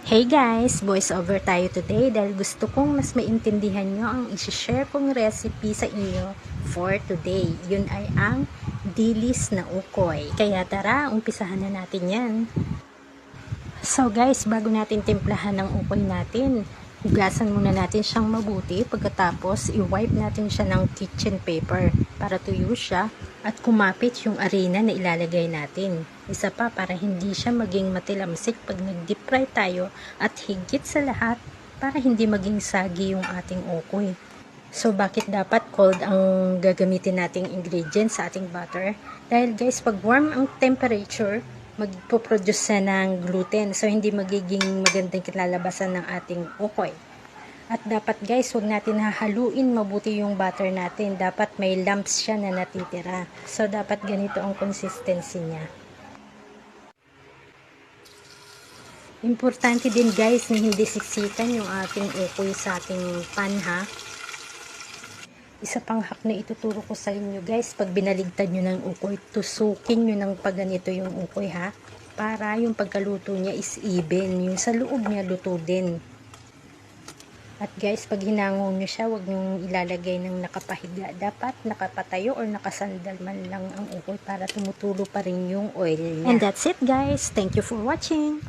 Hey guys! Voice over tayo today dahil gusto kong mas maintindihan nyo ang isi-share kong recipe sa inyo for today. Yun ay ang dilis na ukoy. Kaya tara, umpisahan na natin yan. So guys, bago natin timplahan ng ukoy natin, hugasan muna natin siyang mabuti. Pagkatapos, i-wipe natin siya ng kitchen paper para tuyo siya at kumapit yung arena na ilalagay natin. Isa pa, para hindi siya maging matilamsik pag nag-deep fry tayo, at higit sa lahat, para hindi maging sagi yung ating ukoy. So, bakit dapat cold ang gagamitin nating ingredients sa ating butter? Dahil guys, pag warm ang temperature, magpo-produce ng gluten. So, hindi magiging magandang kinalabasan ng ating ukoy. At dapat guys, huwag natin hahaluin mabuti yung butter natin. Dapat may lumps siya na natitira. So, dapat ganito ang consistency niya. Importante din guys na hindi siksikan yung ating ukoy sa ating pan ha. Isa pang hack na ituturo ko sa inyo guys, pag binaligtad nyo ng ukoy, tusukin nyo ng pagganito yung ukoy ha. Para yung pagkaluto niya is even, yung sa loob niya luto din. At guys, pag hinangon nyo siya, huwag nyo ilalagay ng nakapahiga. Dapat nakapatayo or nakasandal man lang ang ukoy para tumutulo pa rin yung oil niya. And that's it guys. Thank you for watching.